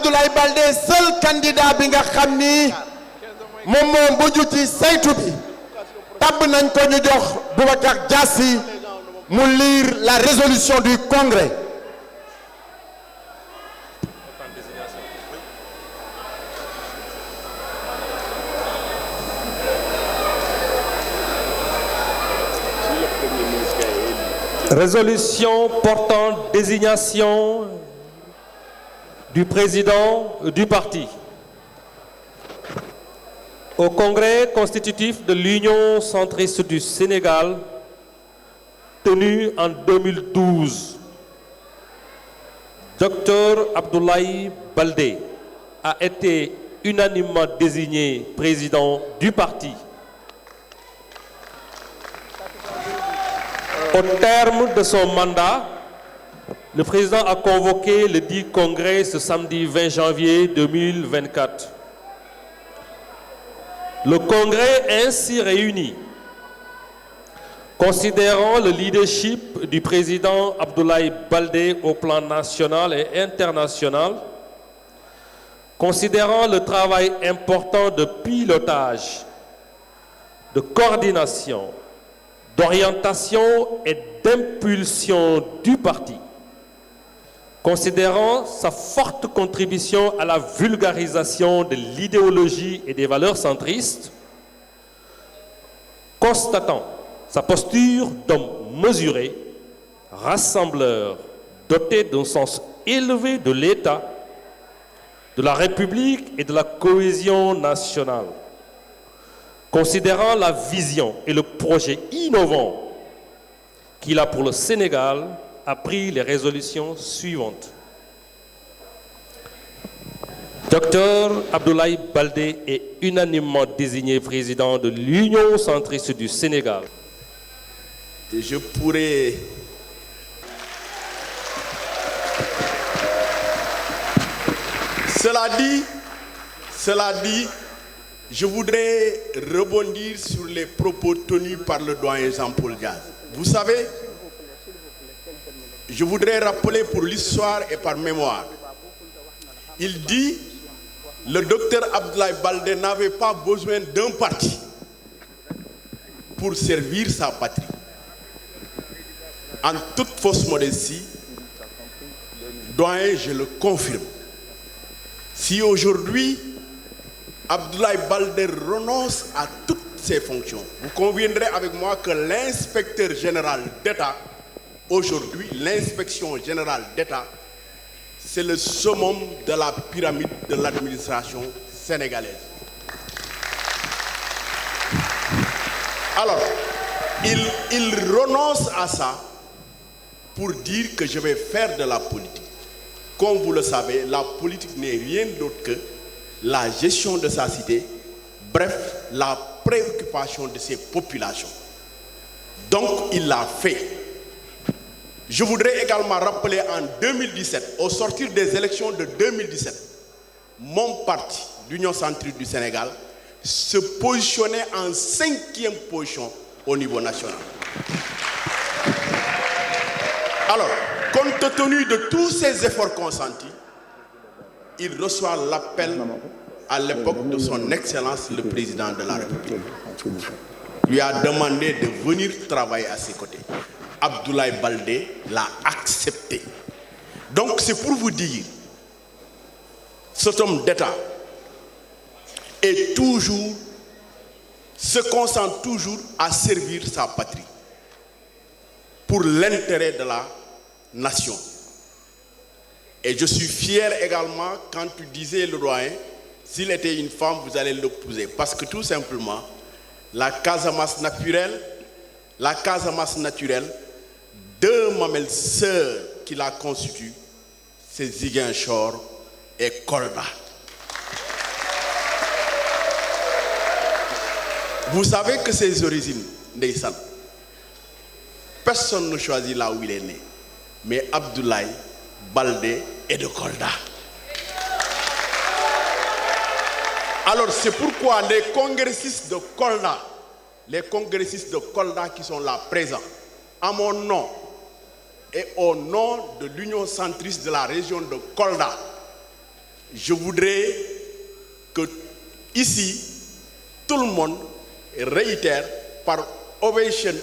Abdoulaye Baldé seul candidat bi nga xam ni moom moo mujj ci saytu bi tabb nañ ko ñu jox Boubacar Diassi mu lire la résolution du Congrès. Résolution portant désignation du président du parti. Au Congrès constitutif de l'Union centriste du Sénégal, tenu en 2012, Dr Abdoulaye Baldé a été unanimement désigné président du parti. Au terme de son mandat, le président a convoqué le dit congrès ce samedi 20 janvier 2024. Le congrès ainsi réuni, considérant le leadership du président Abdoulaye Baldé au plan national et international, considérant le travail important de pilotage, de coordination, d'orientation et d'impulsion du parti, considérant sa forte contribution à la vulgarisation de l'idéologie et des valeurs centristes, constatant sa posture d'homme mesuré, rassembleur, doté d'un sens élevé de l'État, de la République et de la cohésion nationale, considérant la vision et le projet innovant qu'il a pour le Sénégal, a pris les résolutions suivantes. Dr Abdoulaye Baldé est unanimement désigné président de l'Union centriste du Sénégal. Et je pourrais... Cela dit, je voudrais rebondir sur les propos tenus par le doyen Jean-Paul Diaz. Vous savez, je voudrais rappeler pour l'histoire et par mémoire. Il dit, le docteur Abdoulaye Baldé n'avait pas besoin d'un parti pour servir sa patrie. En toute fausse modestie, doyen, je le confirme. Si aujourd'hui, Abdoulaye Baldé renonce à toutes ses fonctions, vous conviendrez avec moi que l'inspecteur général d'État, aujourd'hui, l'inspection générale d'État, c'est le summum de la pyramide de l'administration sénégalaise. Alors, il renonce à ça pour dire que je vais faire de la politique. Comme vous le savez, la politique n'est rien d'autre que la gestion de sa cité, bref, la préoccupation de ses populations. Donc, il l'a fait. Je voudrais également rappeler en 2017, au sortir des élections de 2017, mon parti, l'Union centriste du Sénégal, se positionnait en 5e position au niveau national. Alors, compte tenu de tous ces efforts consentis, il reçoit l'appel à l'époque de son Excellence le Président de la République. Il lui a demandé de venir travailler à ses côtés. Abdoulaye Baldé l'a accepté. Donc c'est pour vous dire, cet homme d'État est toujours, se concentre toujours à servir sa patrie pour l'intérêt de la nation. Et je suis fier également quand tu disais, le doyen, s'il était une femme, vous allez l'épouser. Parce que tout simplement, la Casamance naturelle, deux mamelles sœurs qui la constituent, c'est Ziguinchor et Kolda. Vous savez que ses origines, Ndeyssan, personne ne choisit là où il est né. Mais Abdoulaye Baldé est de Kolda. Alors c'est pourquoi les congressistes de Kolda qui sont là présents, à mon nom et au nom de l'Union centriste de la région de Kolda, je voudrais que ici, tout le monde réitère par ovation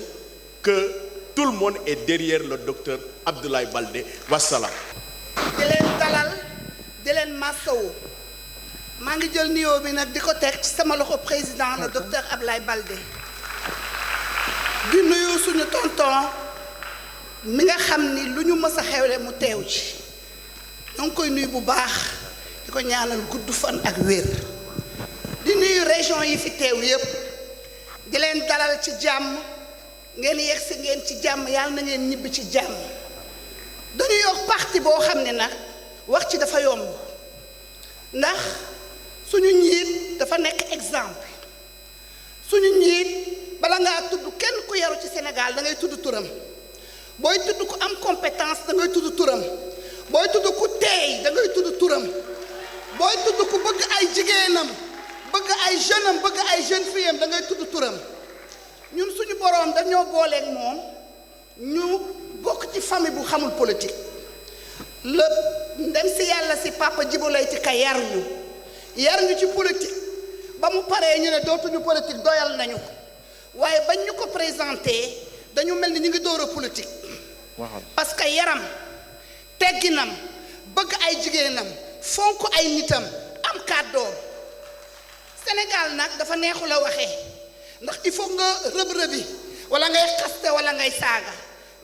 que tout le monde est derrière le docteur Abdoulaye Baldé. Wassalam. di leen dalal di leen masawu maa ngi jël nuyoo bi nag di ko teg ci sama loxo président le docteur Abdoulaye Baldé di nuyu suñu tonton mi nga xam ni lu ñu mës a xewle mu teew ci ñoo ngi koy nuyu bu baax di ko ñaanal gudd fan ak wér di nuyu région yi fi teew yépp di leen dalal ci jàmm ngeen yegsi ngeen ci jàmm yàlla na ngeen ñibbi ci jàmm dañuy wax parti boo xam ne nag wax ci dafa yomb ndax suñu njiit dafa nekk exemple suñu njiit bala ngaa tudd kenn ku yaru ci Sénégal da ngay tudd turam booy tudd ku am compétence da ngay tudd turam booy tudd ku teey da ngay tudd turam booy tudd ku bëgg ay jigéenam bëgg ay jeune am bëgg ay jeune fille am da ngay tudd turam ñun suñu boroom dañoo booleeg moom ñu bokk ci famille bu xamul politique lépp ndem si yàlla si papa Djibo Leyti Ka yar ñu ci politique ba mu paree ñu ne dootuñu politique doyal nañu waaye bañ ñu ko présenté dañu mel ni ñu ngi door a politique parce que yaram tegginam bëgg ay jigéenam fonk ay nitam am kàddoom Sénégal nag dafa neexul a waxee ndax il faut nga rëb-rëbi wala ngay xaste wala ngay saaga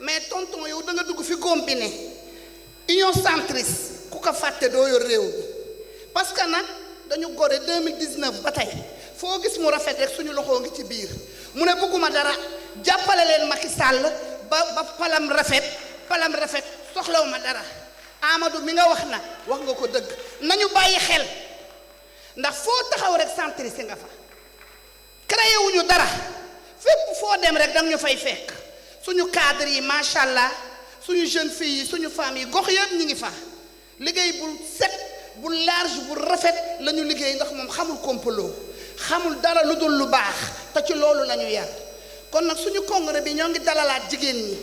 mais tonton yow da nga dugg fi góom bi ne union centriste ku ko fàtte doo yor réew mi parce que nag dañu gore 2019 ba tey foo gis mu rafet rek suñu loxoo ngi ci biir mu ne bëgguma dara jàppale leen Macky Sall ba palam rafet soxlaw ma dara Amadou mi nga wax nag wax nga ko dëgg nañu bàyyi xel ndax foo taxaw rek centriste nga fa créé wuñu dara fépp foo dem rek danga ñu fay fekk suñu cadre yi macha allah suñu jeune fille yi suñu femmes yi gox yëpp ñu ngi fa liggéey bu set bu large bu rafet la ñu liggéey ndax moom xamul complot xamul dara lu dul lu baax te ci loolu la ñu yar kon nag suñu congrès bi ñoo ngi dalalaat jigéen ñi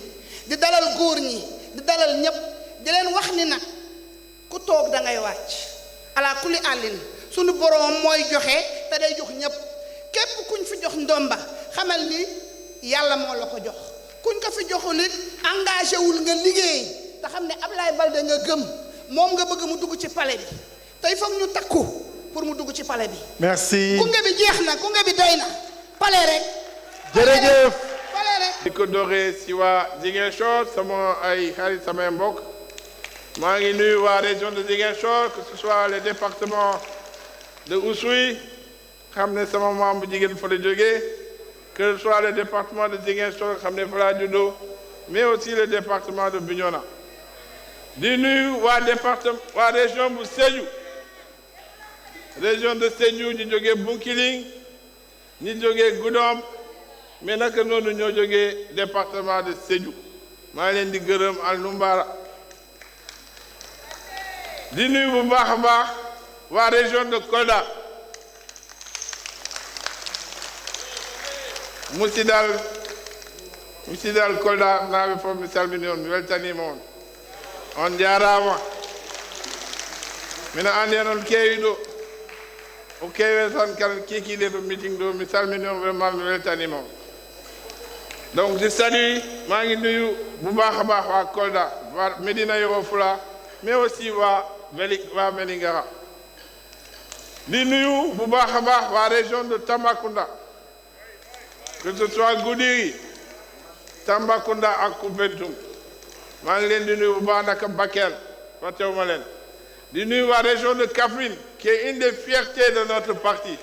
di dalal góor ñi di dalal ñëpp di leen wax ni nag ku toog da ngay wàcc ala kulli àllin suñu boroom mooy joxe te day jox ñëpp képp kuñ fi jox ndomba xamal ni yàlla moo la ko jox kuñ ko fi joxul it engagé wul nga liggéey te xam ne Abdoulaye Baldé nga gëm moom nga bëgg mu dugg ci palais bi tey foog ñu takku pour mu dugg ci palais bi. merci gunge bi jeex na gunge bi doy na palais rek. jërëjëf. palais rek. di ko doxee si waa Ziguinchor sama ay xarit samay mbokk maa ngi nuyu waa région de Ziguinchor que ce soit le département de Oussouye xam ne sama maam bu jigéen fa la jógee que ce soit le département de Ziguinchor xam ne fa laa juddoo mais aussi le département de Bignona di nuyu waa région bu Sédhiou région de Sédhiou ñu jógee Bounkiling ñu jógee Goudomp mais naka noonu ñoo jógee département de Sédhiou maa ngi leen di gërëm al Numbara di nuyu bu baax a baax waa région de Kolda musidal Kolda naaɓe fof mi salmini on mi weltanima on jarama mino andi en on keewi ɗo o keewe tan kala kikiɗe ɗo meeting ɗo mi salmini on vraiment mi weltanima on donc je salue maa ngi nuyu bu baax a baax waa Kolda waa Médina Yoro Fula mais aussi waa Vélingara di nuyu bu baax a baax waa région de Tambacounda que ce soit Goudiri Tambacounda ak Koumpentoum maa ngi leen di nuyu bu baax naka Bakel fàttewuma leen di nuyu waa région de Kaffrine qui est une des fiertés de notre parti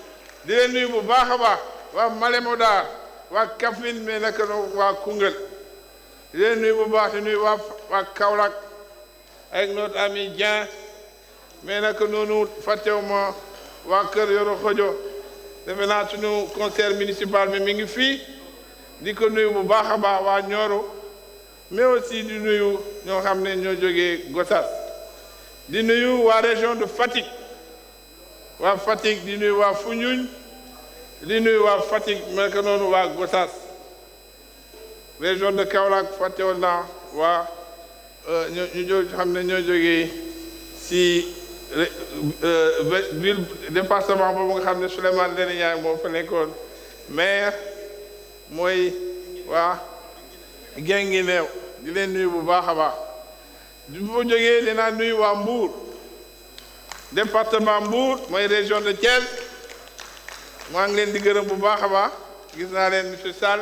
di leen nuyu bu baax a baax waa Malem Hodar waa Kaffrine mais naka waa Koungheul di leen nuyu bu baax di nuyu waa Kaolack avec notre ami Dieng mais naka noonu fàttewuma waa Kër Yoro Xojo defe naa suñu conseil municipal mi ngi fii di ko nuyu bu baax a baax waa Nioro mais aussi di nuyu ñoo xam ne ñoo jógee Gossas di nuyu waa région de Fatick di nuyu waa Foundiougne di nuyu waa Fatick naka noonu waa Gossas région de Kaolack fàttewoon naa waa ñu xam ne ñoo jógee si ville département boobu nga xam ne Souleymane Ndéné Ndiaye moo fa nekkoon maire mooy waa Guinguinéo di leen nuyu bu baax a baax bu fa jógee dinaa nuyu waa Mbour département Mbour mooy région de Thiès maa ngi leen di gërëm bu baax a baax gis naa leen monsieur Sall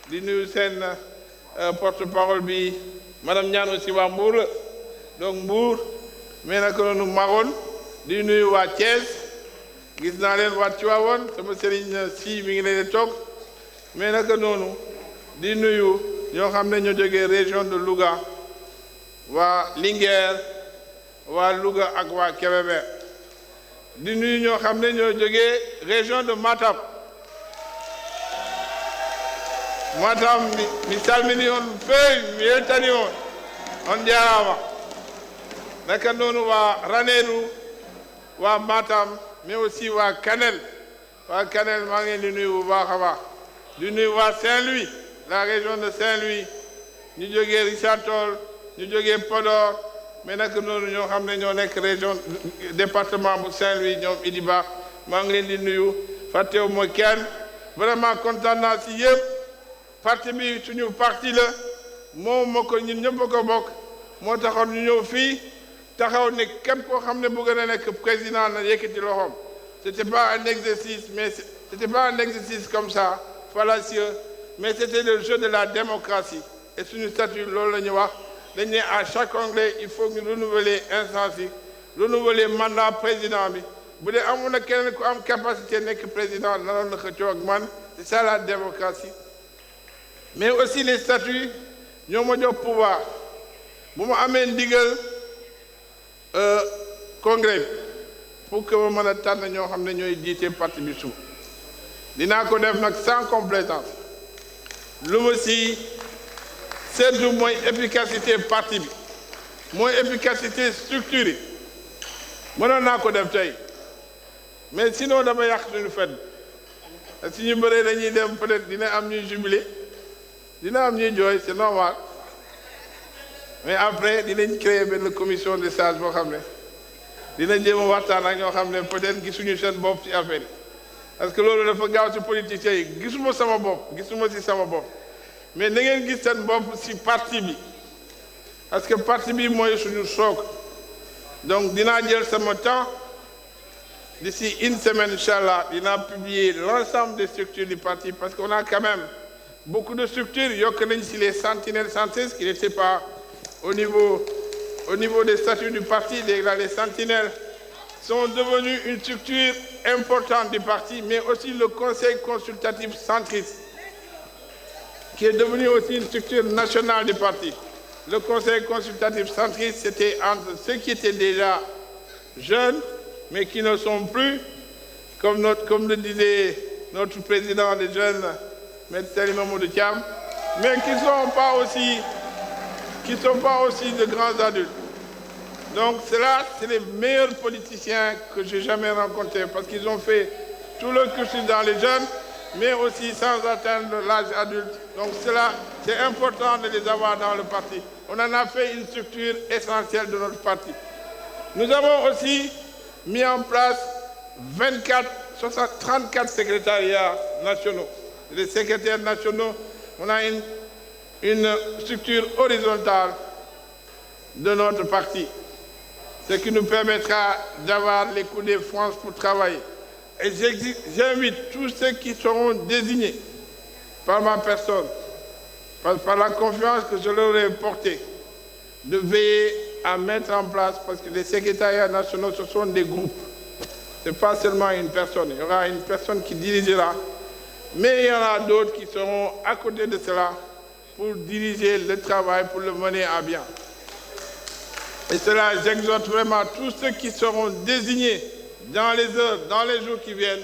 di nuyu seen porte-parole bi madame Niane aussi waa Mbour la donc Mbour mais naka noonu Maroon di nuyu waa Thiès gis naa leen waa Tivaouane sama sëriñ si mi ngi leen di toog mais naka noonu di nuyu ñoo xam ne ñoo jógee région de Louga waa Linguère waa Louga ak waa Kébémer di nuyu ñoo xam ne ñoo jógee région de Matam Matam mi salmini on feewi mi weltani on jarama naka noonu waa Ranérou waa Matam mais aussi waa Kanel maa ngi leen di nuyu bu baax a baax di nuyu waa Saint-Louis la région de Saint-Louis ñu jógee Richard Toll ñu jógee Podor mais naka noonu ñoo xam ne ñoo nekk région département bu Saint-Louis ñoom Idi Ba maa ngi leen di nuyu fàttewu ma kenn vraiment kontaan naa si yëpp parti bi suñu parti la moom moo ko ñun ñëpp a ko bokk moo taxoon ñu ñëw fii taxaw ne képp koo xam ne bëgg na nekk président na yëkkati loxoom c'était pas un exercice mais c'était pas un exercice comme ça fallacieux mais c'était le jeu de la démocratie et suñu statut loolu la ñu wax dañ ne à chaque congrès il faut ñu renouveler instance yi renouveler mandat président bi bu dee amoon na keneen ku am capacité nekk président nanoon na xëccoo ak man c'est ça la démocratie mais aussi les statuts ñoo ma jox pouvoir bu ma amee ndigal congrès bi pour que ma mën a tànn ñoo xam ne ñooy jiite parti bi suuf dinaa ko def nag sans complaisance lu ma si seetlu mooy efficacité parti bi mooy efficacité structure yi mënoon naa ko def tey mais sinon dama yàq suñu fête si ñu bëree dañuy dem peut-être dina am ñuy jubilé dina am ñuy jooy c'est normal mais après dinañ créer benn commission de sages boo xam ne dina jéem a waxtaan ak ñoo xam ne peut-être gisuñu seen bopp ci affaire yi parce que loolu dafa gaaw ci politiciens yi gisuma sama bopp gisuma ci sama bopp mais na ngeen gis seen bopp ci parti bi parce que parti bi mooy suñu socle donc dinaa jël sama temps d'ici une semaine inchallah dinaa publier l'ensemble des structures du parti parce qu'on a quand même beaucoup de structures yokk nañ ci les sentinelles 116 qui n'étaient pas au niveau des statuts du parti. Les sentinelles sont devenues une structure importante du parti, mais aussi le conseil consultatif centriste, qui est devenu aussi une structure nationale du parti. Le conseil consultatif centriste, c'était entre ceux qui étaient déjà jeunes, mais qui ne sont plus, comme le disait notre président des jeunes, M. Salim Mamadou Thiam, mais qui ne sont pas aussi de grands adultes. Donc cela, c'est les meilleurs politiciens que j'ai jamais rencontrés parce qu'ils ont fait tout le cursus dans les jeunes, mais aussi sans atteindre l'âge adulte. Donc cela, c'est important de les avoir dans le parti. On en a fait une structure essentielle de notre parti. Nous avons aussi mis en place 34 secrétariats nationaux. Les secrétaires nationaux, on a une structure horizontale de notre parti, ce qui nous permettra d'avoir les coups de France pour travailler. Et j'invite tous ceux qui seront désignés par ma personne, par la confiance que je leur ai portée, de veiller à mettre en place, parce que les secrétariats nationaux, ce sont des groupes. Ce n'est pas seulement une personne. Il y aura une personne qui dirigera, mais il y en a d'autres qui seront à côté de cela pour diriger le travail, pour le mener à bien. Et cela, j'exhorte vraiment tous ceux qui seront désignés dans les heures, dans les jours qui viennent,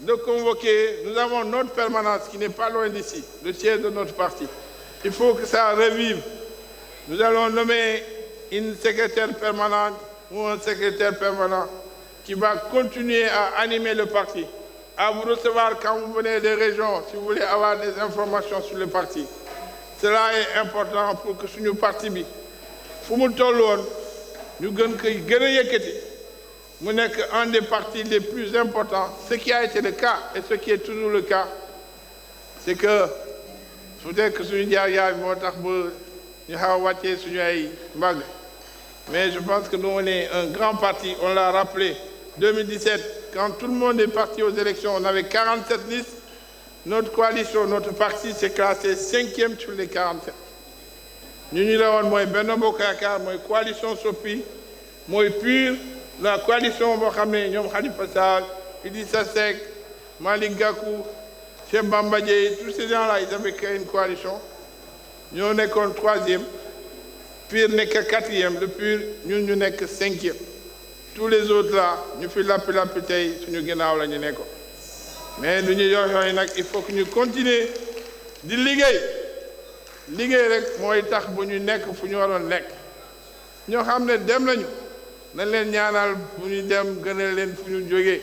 de convoquer. Nous avons notre permanence qui n'est pas loin d'ici, le siège de notre parti. Il faut que ça revive. Nous allons nommer une secrétaire permanente ou un secrétaire permanent qui va continuer à animer le parti, à vous recevoir quand vous venez des régions, si vous voulez avoir des informations sur le parti. Cela est important pour que suñu parti bi fu mu toll woon ñu gën koy gën a yëkkati mu nekk un des partis les plus importants. Ce qui a été le cas et ce qui est toujours le cas, c'est que peut-être que suñu jaar-jaar moo tax ba ñu xaw a wàccee suñu ay mbagg. Mais je pense que nous, on est un grand parti. On l'a rappelé, 2017, quand tout le monde est parti aux élections, on avait 47 listes. Notre coalition, notre parti s'est classé 5e sur les 47. Nous nous avons moi Benno Bokk Yaakaar, moi coalition Sopi, moi PUR, la coalition boo xam ne ñoom Khalifa Sall, Idrissa Seck, Malick Gakou, Cheikh Bamba Dièye, tous ces gens-là, ils avaient créé une coalition. Nous nekkoon 3e. PUR nekk 4e, le PUR ñun ñu nekk 5e. Tous les autres là ñu fi lappi tey suñu ginnaaw la ñu nekkoon mais du ñu yooyu nag il faut que ñu continuer di liggéey rek mooy tax bu ñu nekk fu ñu waroon nekk ñoo xam ne dem nañu nañ leen ñaanal bu ñu dem gënal leen fu ñu jógee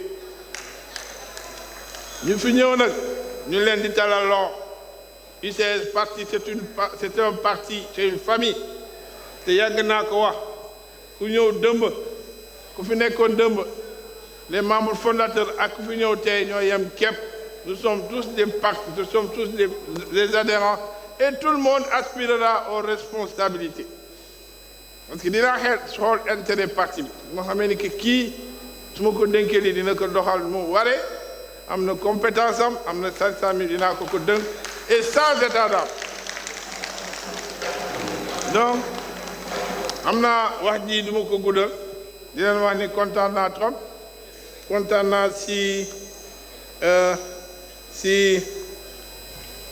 ñu fi ñëw nag ñu leen di talal loxo UCS parti c'est un parti, c'est une famille. te yàgg naa ko wax ku ñëw dëmb ku fi nekkoon dëmb les membres fondateurs ak ku fi ñëw tey ñoo yem képp nous sommes tous des pactes, nous sommes tous des adhérents et tout le monde aspirera aux responsabilités parce que dinaa xool intérêt parti bi moo xamee ni que kii su ma ko dénkee lii dina ko doxal mu waree am na compétence am na 500 000 dinaa ko dënk et sans état d'âme donc am naa wax ji du ma ko guddal di leen wax ni kontaan naa trop kontaan naa si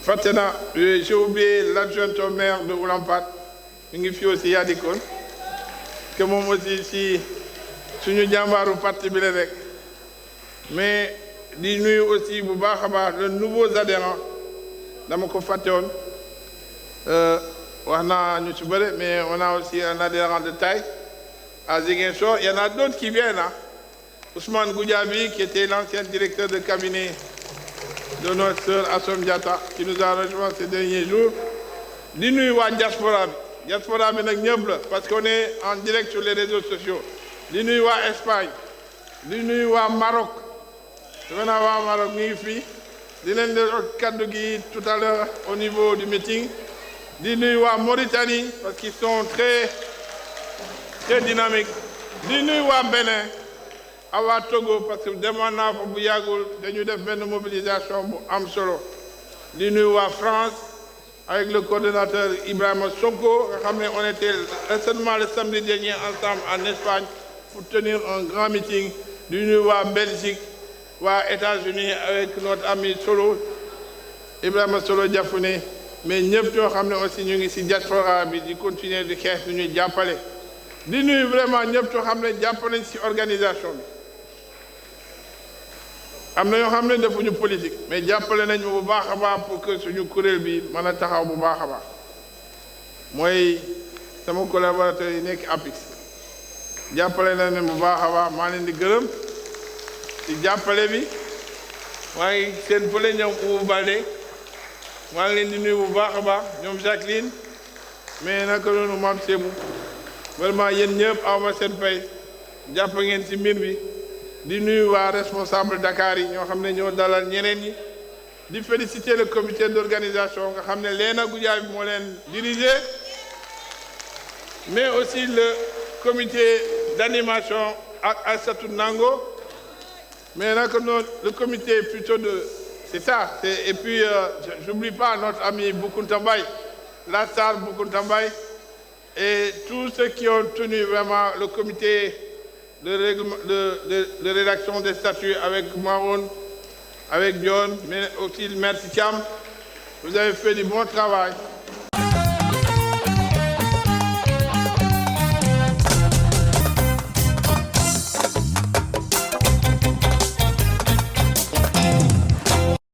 fàtte naa j'ai oublié l'adjoint au maire de Oulampat mi ngi fi aussi yaa dikoon que moom aussi si suñu jàmbaaru parti bi la rek mais di nuyu aussi bu baax a baax les nouveaux adhérents dama ko fàtte woon wax naa ñu ci bëri mais on a aussi un adhérent de taille à Ziguinchor. Il y en a d'autres qui viennent là. Ousmane Goudiaby qui était l'ancien directeur de cabinet de notre sœur Assom Diatta qui nous a rejoint ces derniers jours. di nuyu waa diaspora bi nag ñëpp la parce qu'on est en direct sur les réseaux sociaux. di nuyu waa Espagne di nuyu waa Maroc defe naa waa Maroc ñu ngi fii di leen di kaddu gi tout à l'heure au niveau du meeting. di nuyu waa Mauritanie parce qu'ils sont très dynamiques. di nuyu waa Bénin ak waa Togo parce que demoon naa fa bu yàggul dañu def benn mobilisation bu am solo. di nuyu waa France avec le coordonnateur Ibrahima Sonko nga xam ne on était seulement le samedi dernier ensemble en Espagne pour tenir un grand meeting. di nuyu waa Belgique waa États-Unis avec notre ami Solo Ibrahima Solo Diafouné mais ñëpp ñoo xam ne aussi ñu ngi ci diaspora bi di continuer di xeex ñu jàppale. di nuyu vraiment ñëpp ñoo xam ne jàpp nañ ci organisation bi am na ñoo xam ne defuñu politique mais jàppale nañ bu baax a baax pour que suñu kuréel bi mën a taxaw bu baax a baax mooy sama collaborateur yi nekk APIX jàppale nañ bu baax a baax maa leen di gërëm ci jàppale bi waaye seen fële ñoom Oumou Baldé maa ngi leen di nuyu bu baax a baax ñoom Jacqueline mais naka noonu maam Sébou vraiment yéen ñëpp aw ma seen fay jàpp ngeen ci mbir bi di nuyu waa responsable Dakar yi ñoo xam ne ñoo dalal ñeneen ñi di féliciter le comité d'organisation nga xam ne Léna Goudiaby moo leen diriger mais aussi le comité d'animation ak Aïssatou Nango mais naka noonu le comité plutôt de c'est ça et puis j'oublie pas notre ami Boukounta Mbaye la star Boukounta Mbaye et tous ceux qui ont tenu vraiment le comité de rédaction des statuts avec Maroun, avec John, mais aussi le maire Thiam. Vous avez fait du bon travail.